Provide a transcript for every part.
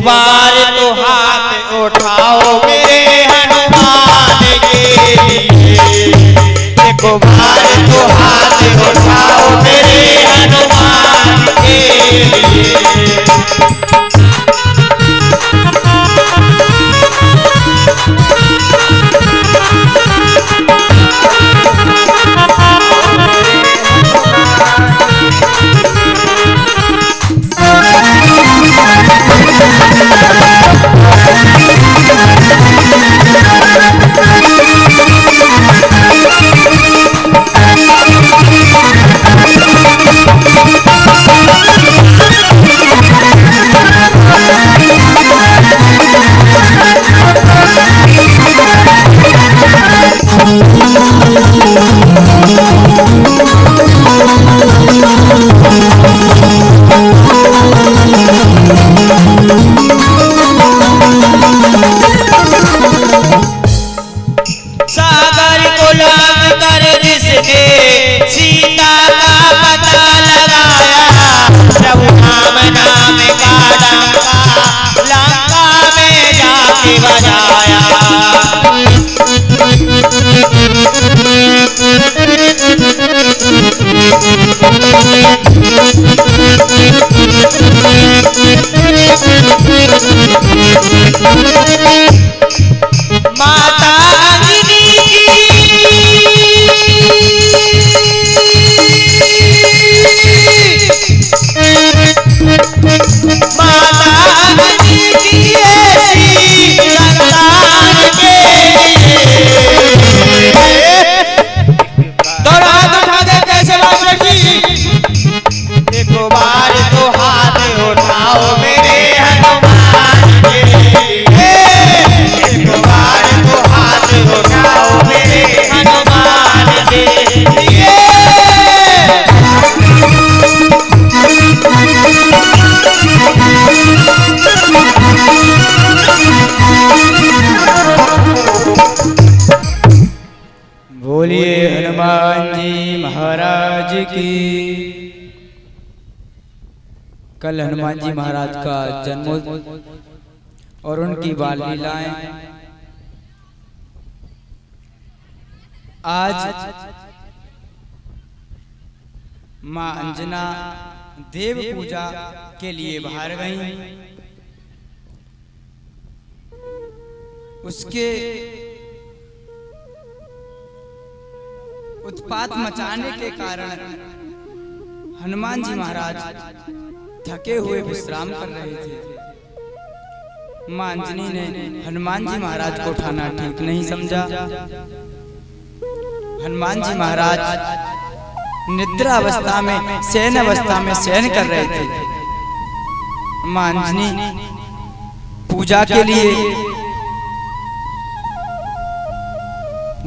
बार तो हाथ उठाओ मेरे हनुमान के लिए, एक बार तो हाथ उठाओ मेरे हनुमान के लिए। सागर को लांग कर जिसने सीता का पता लगाया, प्रभु राम नाम का डंका लंका में जाके बजाया। माता अंजनी माता अंजनी की ऐसी संतान के दोनों हाथ उठा दे कैसे बात की। एक बार तो हाथ उठाओ मेरे हनुमान के लिए, एक बार तो हाथ उठाओ मेरे हनुमान के लिए। बोलिए हनुमान जी महाराज की। कल हनुमान जी महाराज का जन्मोत्सव और उनकी बाल लीलाएं, आज मां अंजना देव पूजा के लिए बाहर गईं। उसके उत्पात मचाने के कारण हनुमान जी महाराज थके हुए विश्राम कर रहे थे। मां अंजनी ने हनुमान जी महाराज को उठाना ठीक नहीं समझा। हनुमान जी महाराज निद्रा अवस्था में शयन अवस्था में शयन कर रहे थे। मां अंजनी पूजा के लिए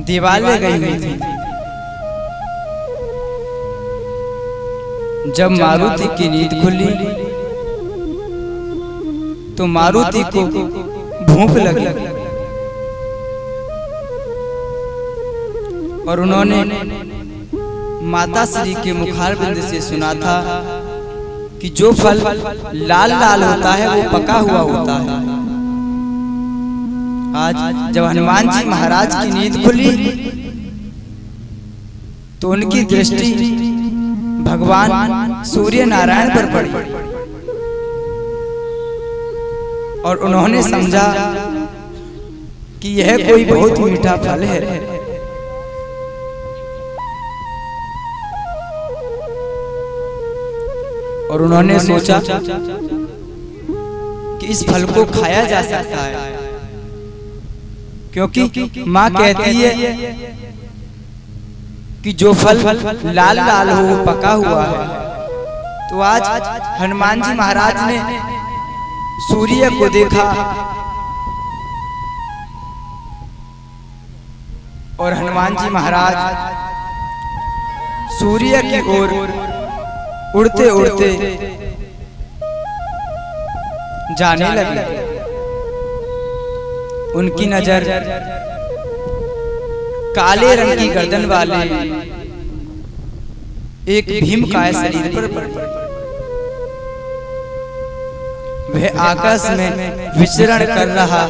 देवालय गई हुई थी। जब मारुति की नींद खुली तो मारुति को भूख लगी और उन्होंने माता श्री के मुखारबिंद से सुना था कि जो फल लाल लाल होता है वो पका हुआ होता है। आज जब हनुमान जी महाराज की नींद खुली तो उनकी दृष्टि भगवान सूर्य नारायण पर पड़ी और उन्होंने समझा कि यह कोई बहुत मीठा फल है। और उन्होंने सोचा कि इस फल को खाया जा सकता है, क्योंकि माँ कहती है कि जो फल लाल लाल हो वो पका हुआ है। तो आज हनुमान जी महाराज ने सूर्य को देखा और हनुमान जी महाराज सूर्य की ओर उड़ते उड़ते जाने लगे। उनकी नजर काले रंग की गर्दन वाले एक भीमकाय शरीर पर पड़ी। वह आकाश में विचरण कर रहा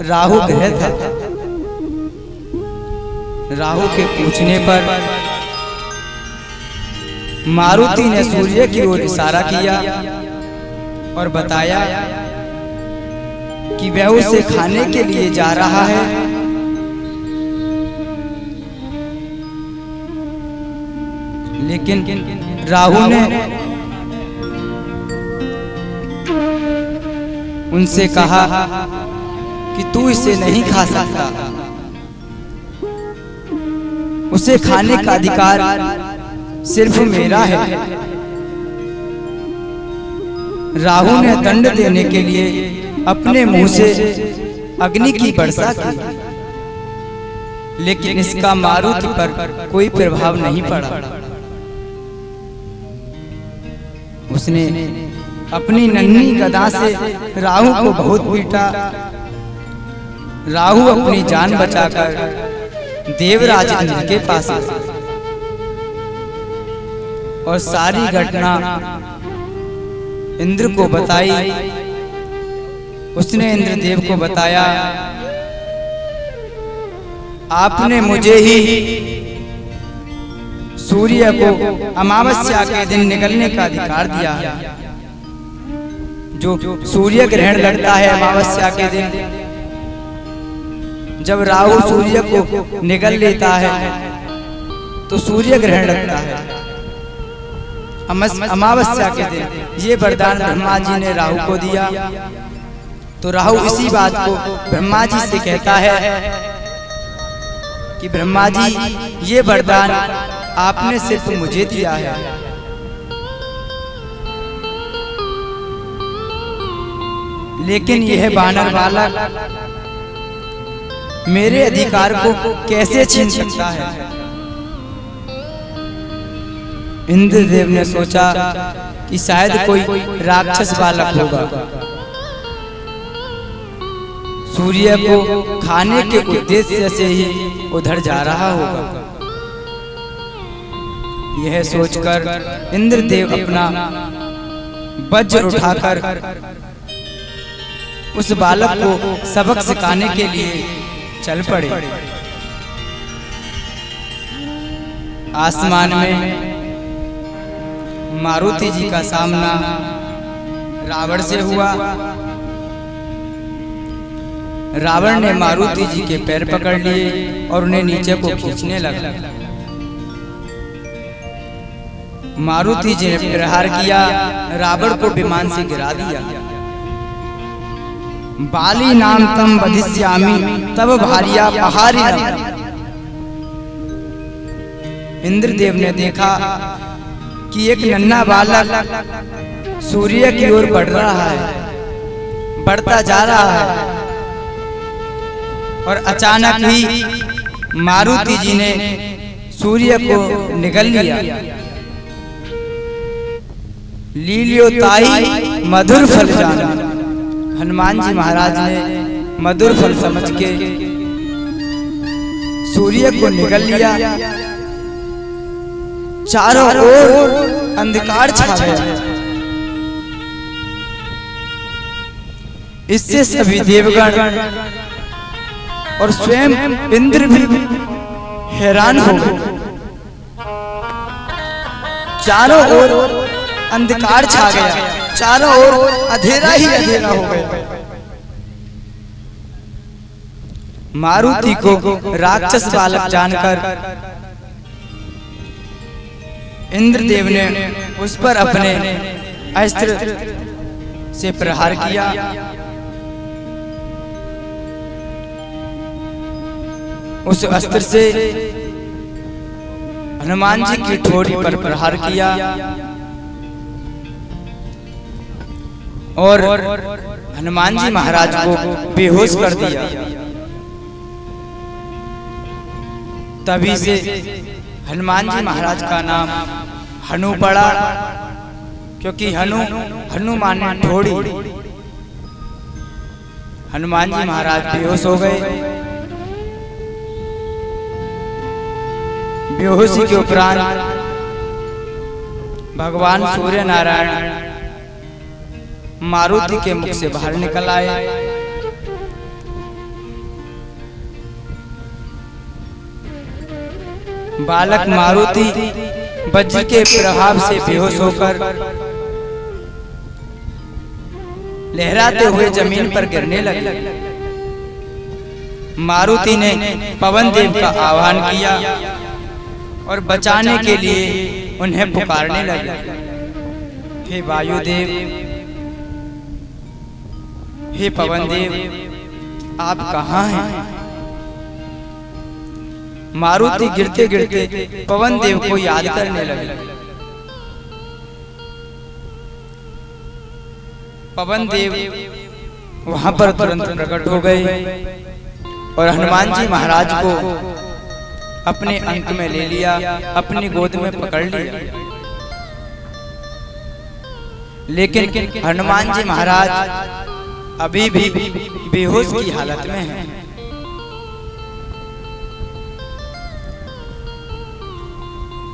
राहु ग्रह था। राहु के पूछने पर मारुति ने सूर्य की ओर इशारा किया और बताया कि वह उसे खाने के लिए जा रहा है। लेकिन राहु ने उनसे कहा कि तू इसे नहीं खा सकता, उसे खाने का अधिकार सिर्फ मेरा है। राहु ने दंड देने के लिए अपने मुंह से अग्नि की वर्षा की, लेकिन इसका मारुति पर कोई प्रभाव नहीं पड़ा। उसने अपनी नन्ही गदा से राहु को बहुत पीटा। राहु अपनी जान बचाकर देवराज इंद्र के पास आया और सारी घटना इंद्र को बताई। उसने इंद्रदेव को बताया, आपने मुझे ही सूर्य को अमावस्या के दिन निकलने का अधिकार दिया है। जो सूर्य ग्रहण लगता है अमावस्या के दिन, जब राहु सूर्य को निगल लेता है तो सूर्य ग्रहण लगता है अमावस्या के दिन। ये वरदान ब्रह्मा जी ने राहु को दिया। तो राहु इसी बात को ब्रह्मा जी से कहता है कि ब्रह्मा जी, ये वरदान आपने सिर्फ मुझे दिया है। लेकिन यह वानर बालक मेरे अधिकार को कैसे छीन सकता है? इंद्रदेव ने सोचा कि शायद कोई राक्षस बालक होगा, सूर्य को खाने के उद्देश्य से ही उधर जा रहा होगा। यह सोचकर इंद्रदेव अपना वज्र उठाकर उस बालक को सबक सिखाने के लिए चल पड़े। आसमान में मारुति जी का सामना रावण से हुआ। रावण ने मारुति जी के पैर पकड़ लिए और उन्हें नीचे को खींचने लगा। मारुति जी ने प्रहार किया, रावण को विमान से गिरा दिया। बाली नाम तम वधिष्यामि तब भार्या पहारिणम। इंद्रदेव ने देखा कि एक नन्हा बालक सूर्य की ओर बढ़ रहा है, बढ़ता जा रहा है, और अचानक ही मारुति जी ने सूर्य को निगल लिया। लीलियो ताई मधुर फल जाना। हनुमान जी महाराज ने मधुर फल समझ के सूर्य को निगल लिया। चारों ओर अंधकार छा गया। इससे सभी देवगण और स्वयं इंद्र भी हैरान हो गए। चारों ओर अंधकार छा गया, चारों ओर अंधेरा ही अंधेरा हो गया। मारुति को राक्षस बालक जानकर इंद्रदेव ने उस पर अपने अस्त्र से प्रहार किया। उस अस्त्र से हनुमान जी की ठोड़ी पर प्रहार किया और हनुमान जी महाराज को बेहोश कर दिया। तभी से हनुमान जी महाराज का नाम हनु पड़ा, क्योंकि हनु माने ठोड़ी। हनुमान जी महाराज बेहोश हो गए। बेहोशी के उपरांत भगवान सूर्य नारायण मारुति के मुख से बाहर निकल आए। बालक मारुति वज्र के प्रभाव से बेहोश होकर लहराते हुए जमीन पर गिरने लगे। मारुति ने पवन देव का आह्वान किया और बचाने के लिए उन्हें पुकारने लगे, हे वायुदेव, हे पवन देव, आप कहाँ हैं? मारुति गिरते गिरते पवन देव को याद करने लगे। पवन देव वहां पर तुरंत प्रकट हो गए और हनुमान जी महाराज को अपने अंक में ले लिया, अपनी गोद में पकड़ लिया। लेकिन हनुमान जी महाराज अभी भी बेहोश की हालत में हैं।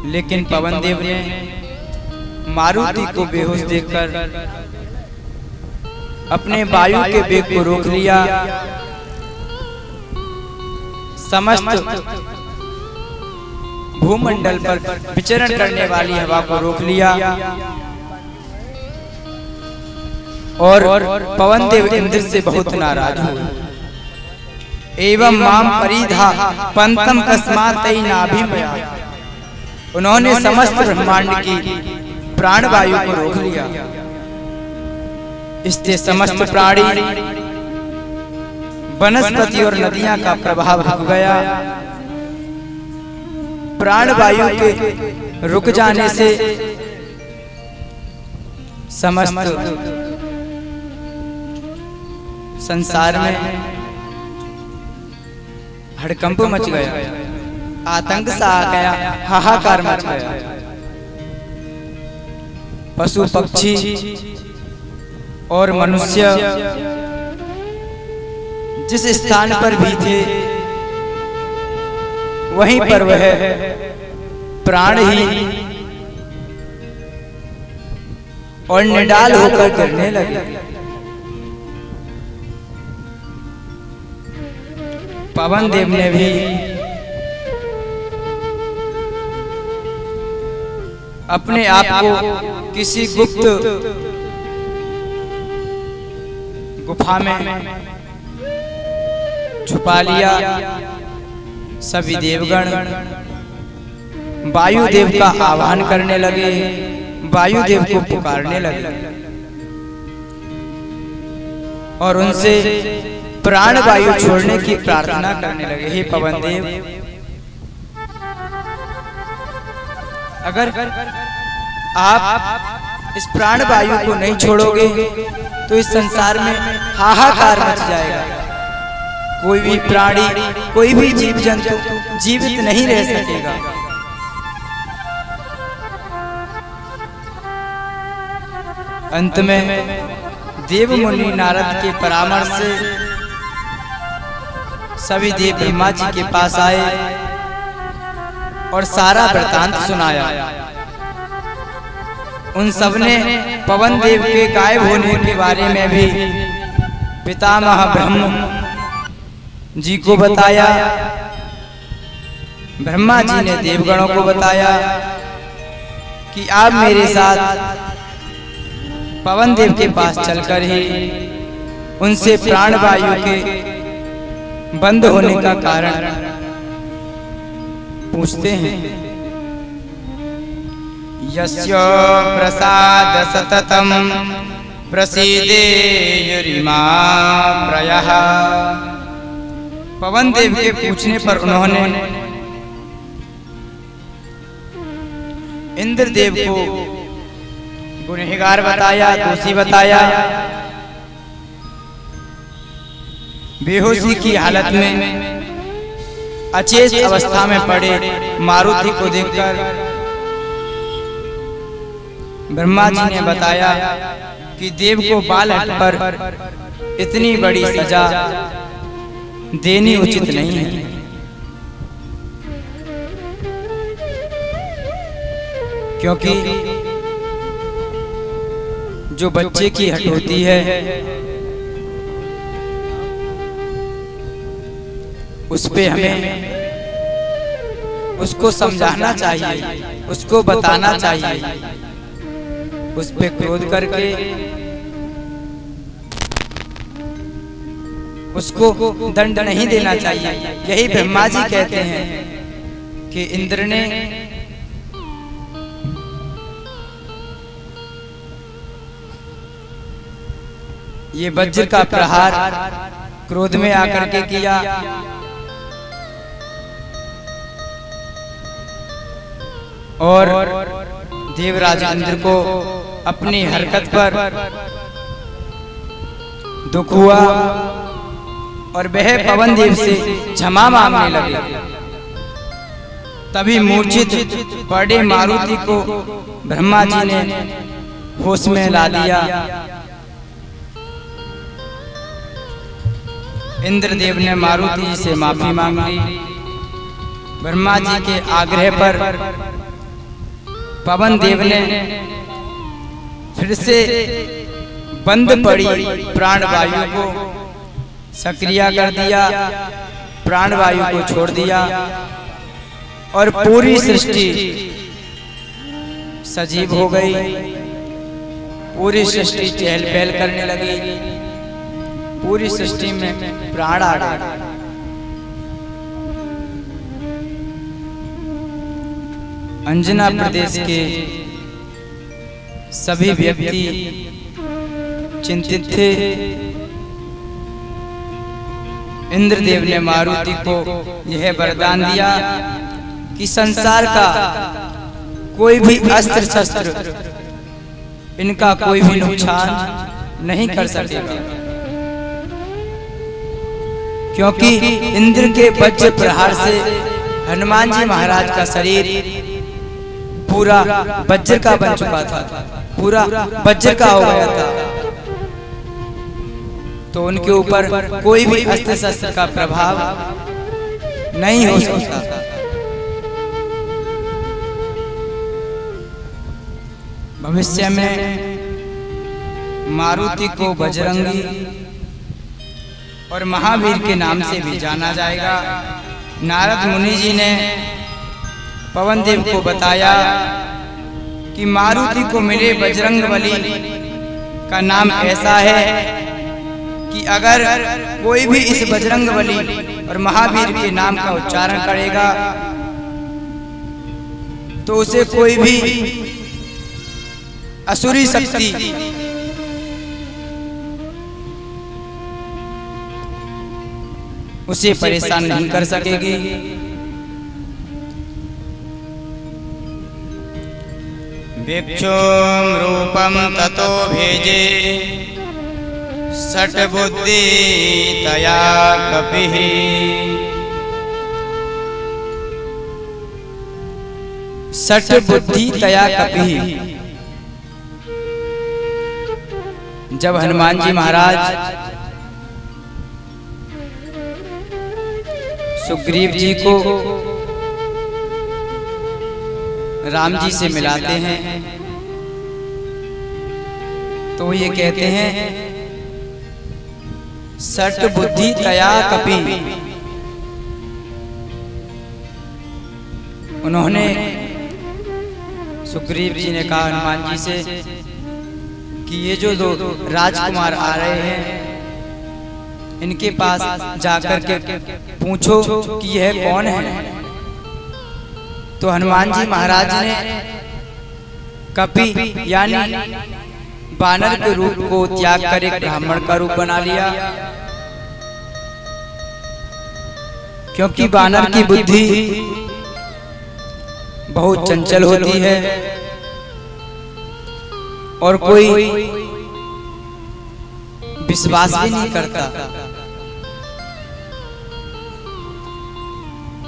लेकिन पवन देव ने मारुति को बेहोश देखकर अपने वायु के वेग को रोक लिया, समस्त भूमंडल पर विचरण करने वाली हवा को रोक लिया और पवन देव इंद्र से बहुत नाराज हुए। एवं माम परिधा पंतम कस्मातई नाभिमया, उन्होंने समस्त ब्रह्मांड की प्राणवायु को रोक लिया। इससे समस्त प्राणी, वनस्पति और नदियां का प्रभाव रुक गया। प्राणवायु के रुक जाने से समस्त संसार में हड़कंप मच गया, आतंक सा आ गया, हाहाकार मच गया। पशु पक्षी और मनुष्य जिस स्थान पर भी थे वहीं पर वह प्राणहीन और निडाल होकर गिरने लगे। पवन देव ने भी अपने आप को किसी गुप्त गुफा में छुपा लिया। सभी देवगण वायुदेव का आह्वान करने लगे, वायुदेव को पुकारने लगे और उनसे प्राण वायु छोड़ने की प्रार्थना करने लगे। हे पवन देव, अगर आप इस प्राण वायु को नहीं छोड़ोगे तो इस संसार में हाहाकार मच जाएगा। कोई भी प्राणी, कोई भी जीव जंतु जीवित नहीं रह सकेगा। अंत में देव मुनि नारद के परामर्श से सभी देव ब्रह्मा जी के पास आए और सारा वृतांत सुनाया। उन सबने पवन देव के गायब होने के बारे में भी पितामह ब्रह्म जी को बताया। ब्रह्मा जी ने देवगणों को बताया कि आप मेरे साथ पवन देव के पास चलकर ही उनसे प्राणवायु के बंद होने का कारण पूछते हैं। यस्य प्रसाद सततम प्रसीदेयुरिमा प्रयः। पवन देव के पूछने पर उन्होंने इंद्रदेव को गुनहगार बताया, दोषी बताया। बेहोशी की हालत में अचेत अवस्था में पड़े मारुति को देखकर ब्रह्मा जी ने बताया कि देव को बालहट पर इतनी बड़ी सजा देनी उचित नहीं है, क्योंकि जो बच्चे की हट होती है उस पे हमें उसको समझाना चाहिए, उसको बताना चाहिए, उस पे क्रोध करके उसको दंड नहीं देना चाहिए। यही ब्रह्मा जी कहते हैं कि इंद्र ने ये वज्र का प्रहार क्रोध में आकर के किया, और देवराज इंद्र को अपनी हरकत पर दुख हुआ और वह पवन देव से क्षमा मांगने लगे। तभी मूर्छित पड़े मारुति को ब्रह्मा जी ने होश में ला दिया। इंद्रदेव ने मारुति जी से माफी मांग ली। ब्रह्मा जी के आग्रह पर पवन देव ने फिर से बंद पड़ी प्राणवायु को सक्रिय कर दिया, प्राणवायु को छोड़ दिया और पूरी सृष्टि सजीव हो गई। पूरी सृष्टि चहल पहल करने लगी, पूरी सृष्टि में प्राण आ गए। अंजना प्रदेश के सभी व्यक्ति चिंतित थे। इंद्रदेव ने मारुति को यह वरदान दिया कि संसार का कोई भी अस्त्र शस्त्र इनका कोई भी नुकसान नहीं कर सकेगा, क्योंकि इंद्र के वज्र प्रहार से हनुमान जी महाराज का शरीर पूरा वज्र का बन चुका था, पूरा वज्र का हो गया था। तो उनके ऊपर कोई भी अस्त्र शस्त्र का प्रभाव नहीं हो सकता। भविष्य में मारुति को बजरंगी और महावीर के नाम से भी जाना जाएगा। नारद मुनि जी ने पवन देव को बताया कि मारुति को मिले बजरंगबली का नाम ऐसा है कि अगर कोई भी इस बजरंगबली और महावीर के नाम का उच्चारण करेगा तो उसे कोई भी असुरी शक्ति उसे परेशान नहीं कर सकेगी। भिक्षुं रूपं ततो भेजे षट् बुद्धि तया कपिः। षट् बुद्धि तया कपिः। जब हनुमान जी महाराज सुग्रीव जी को राम जी से मिलाते हैं तो ये कहते हैं षट् बुद्धि तया कपि। उन्होंने सुग्रीव जी ने कहा हनुमान जी से कि ये जो दो राजकुमार आ रहे हैं इनके पास जाकर के पूछो कि यह कौन है। तो हनुमान जी महाराज ने कपि यानी बानर के रूप को त्याग कर एक ब्राह्मण का रूप बना लिया, क्योंकि बानर की बुद्धि बहुत चंचल होती है और कोई विश्वास भी नहीं करता।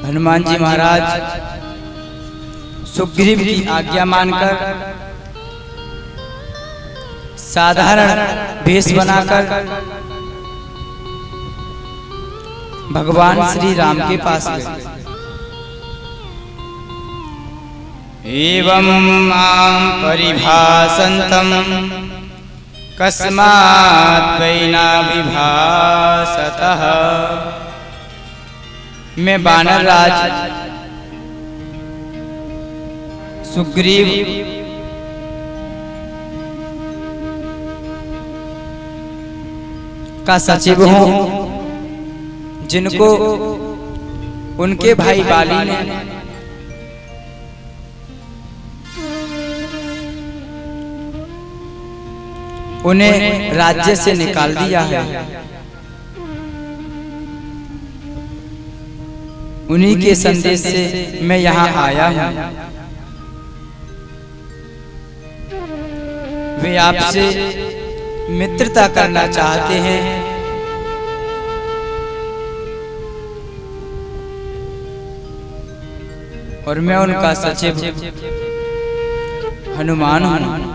हनुमान जी महाराज सुग्रीव की आज्ञा मानकर साधारण वेश बनाकर भगवान श्री राम के पास गए। एवं मां परिभासन्तं कस्मात् वैना विभासतः। मैं वानर राज सुग्रीव का सचिव हूँ, जिनको उनके भाई बाली ने उन्हें राज्य से निकाल दिया है। उन्हीं के संदेश से मैं यहाँ आया हूँ। वे आपसे मित्रता करना चाहते हैं, और मैं उनका सचिव हनुमान हूँ।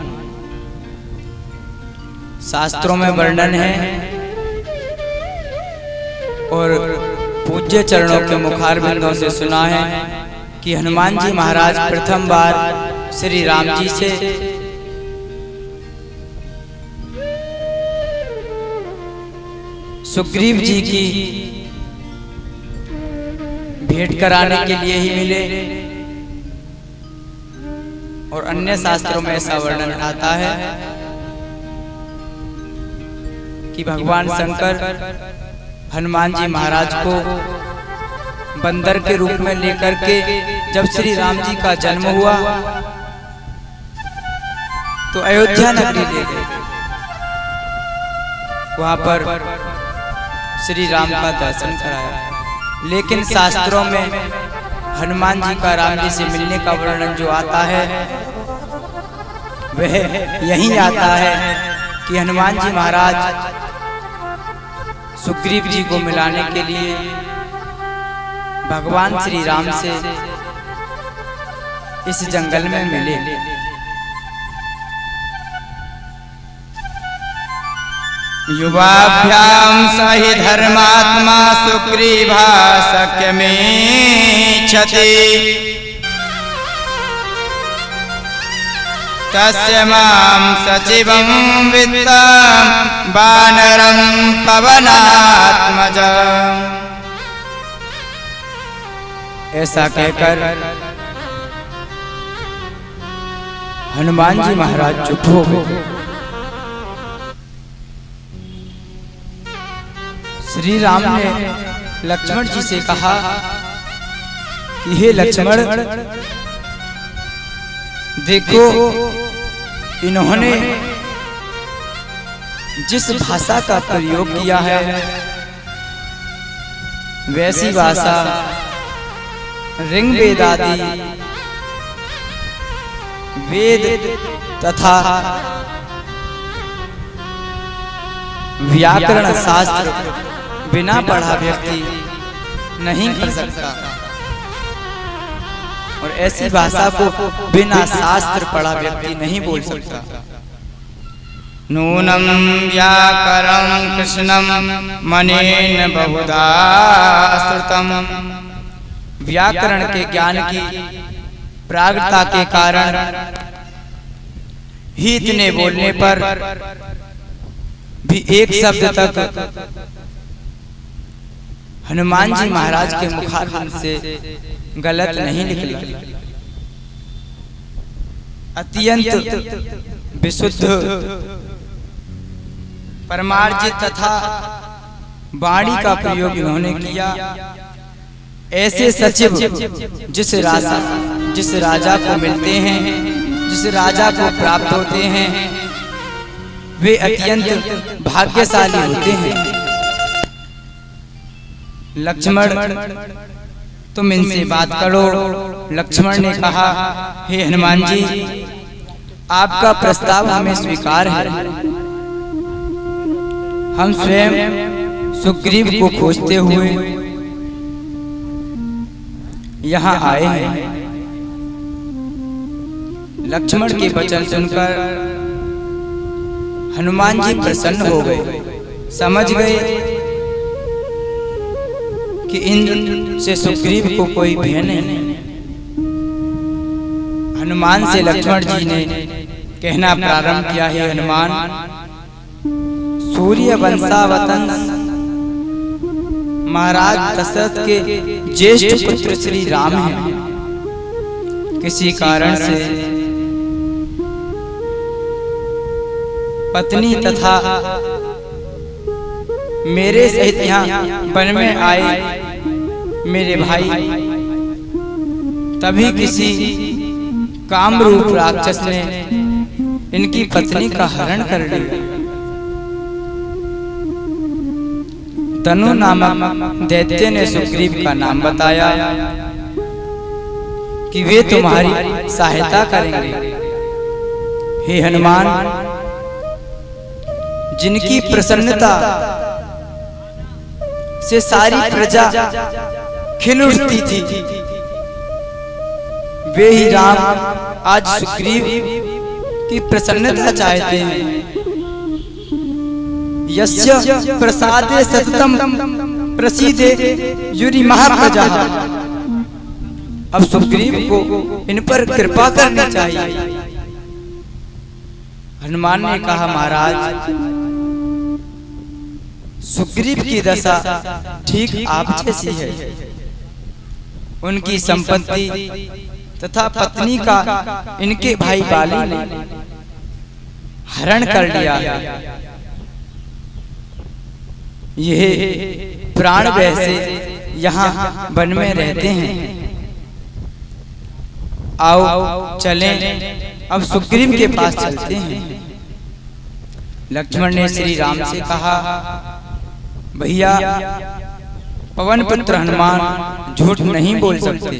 शास्त्रों में वर्णन है और पूज्य चरणों के मुखारबिंदों से सुना है कि हनुमान जी महाराज प्रथम बार श्री राम जी से सुग्रीव जी की भेंट कराने के लिए ही मिले, और अन्य शास्त्रों में ऐसा वर्णन आता है कि भगवान शंकर हनुमान जी महाराज को बंदर के रूप में लेकर के जब श्री राम जी का जन्म हुआ तो अयोध्या नगरी ले गए। वहां पर श्री राम का दर्शन कराया। लेकिन शास्त्रों में हनुमान जी का राम जी से मिलने का वर्णन जो आता है वह यही आता है कि हनुमान जी महाराज सुग्रीव जी को मिलाने के लिए भगवान श्री राम से इस जंगल में मिले। युवाभ्याम सहि धर्मात्मा सुग्रीवा सख्यमेच्छति तस्य मां सचिवं वित्तं वानरं पवनात्मजम्। ऐसा कहकर हनुमान जी महाराज चुप हो गए। श्री राम ने लक्ष्मण जी से कहा कि हे लक्ष्मण, देखो इन्होंने जिस भाषा का प्रयोग किया है वैसी भाषा ऋग्वेद आदि वेद तथा व्याकरण शास्त्र बिना पढ़ा व्यक्ति नहीं कर सकता, और ऐसी भाषा को बिना शास्त्र पढ़ा व्यक्ति नहीं बोल सकता। नूनं व्याकरणं कृष्णं मनेन बहुधा श्रुतं। व्याकरण के ज्ञान की प्रागता के कारण ही इतने बोलने पर भी एक शब्द तक हनुमान जी महाराज के मुखारबिंद से गलत नहीं निकला। अत्यंत विशुद्ध परमार्जित तथा वाणी का प्रयोग इन्होंने किया। ऐसे सचिव जिस राजा को मिलते हैं, जिस राजा को प्राप्त होते हैं, वे अत्यंत भाग्यशाली होते हैं। लक्ष्मण, तुम इनसे बात करो। लक्ष्मण ने कहा, हे हनुमान जी, आपका प्रस्ताव हमें स्वीकार है। हम स्वयं सुग्रीव को खोजते हुए यहाँ आए हैं। लक्ष्मण के वचन सुनकर हनुमान जी प्रसन्न हो गए, समझ गए कि इनसे सुग्रीव को कोई भय नहीं। हनुमान से लक्ष्मण जी ने कहना प्रारंभ किया, हे हनुमान, सूर्य वंशावतंस महाराज दशरथ के ज्येष्ठ पुत्र श्री राम हैं। किसी कारण से पत्नी तथा मेरे सहित यहाँ वन में आए मेरे भाई, तभी किसी कामरूप राक्षस ने इनकी पत्नी का हरण कर लिया। तनु नामक दैत्य ने सुग्रीव का नाम बताया कि वे तुम्हारी सहायता करेंगे। हे हनुमान, जिनकी प्रसन्नता से सारी प्रजा खिल उठती थी, वे ही राम आज सुग्रीव की प्रसन्नता चाहते हैं। यस्य प्रसादे सततम प्रसीदे युरि महाप्रजा। अब सुग्रीव को इन पर कृपा करनी चाहिए। हनुमान ने कहा, महाराज, सुग्रीव की दशा ठीक आप जैसी है। उनकी संपत्ति तथा पत्नी का इनके भाई बाली ने हरण कर लिया। यह प्राण भय से यहाँ वन में रहते हैं। आओ चलें, अब सुग्रीव के पास चलते हैं। लक्ष्मण ने श्री राम से कहा, भैया, पवन पुत्र हनुमान झूठ नहीं बोल सकते।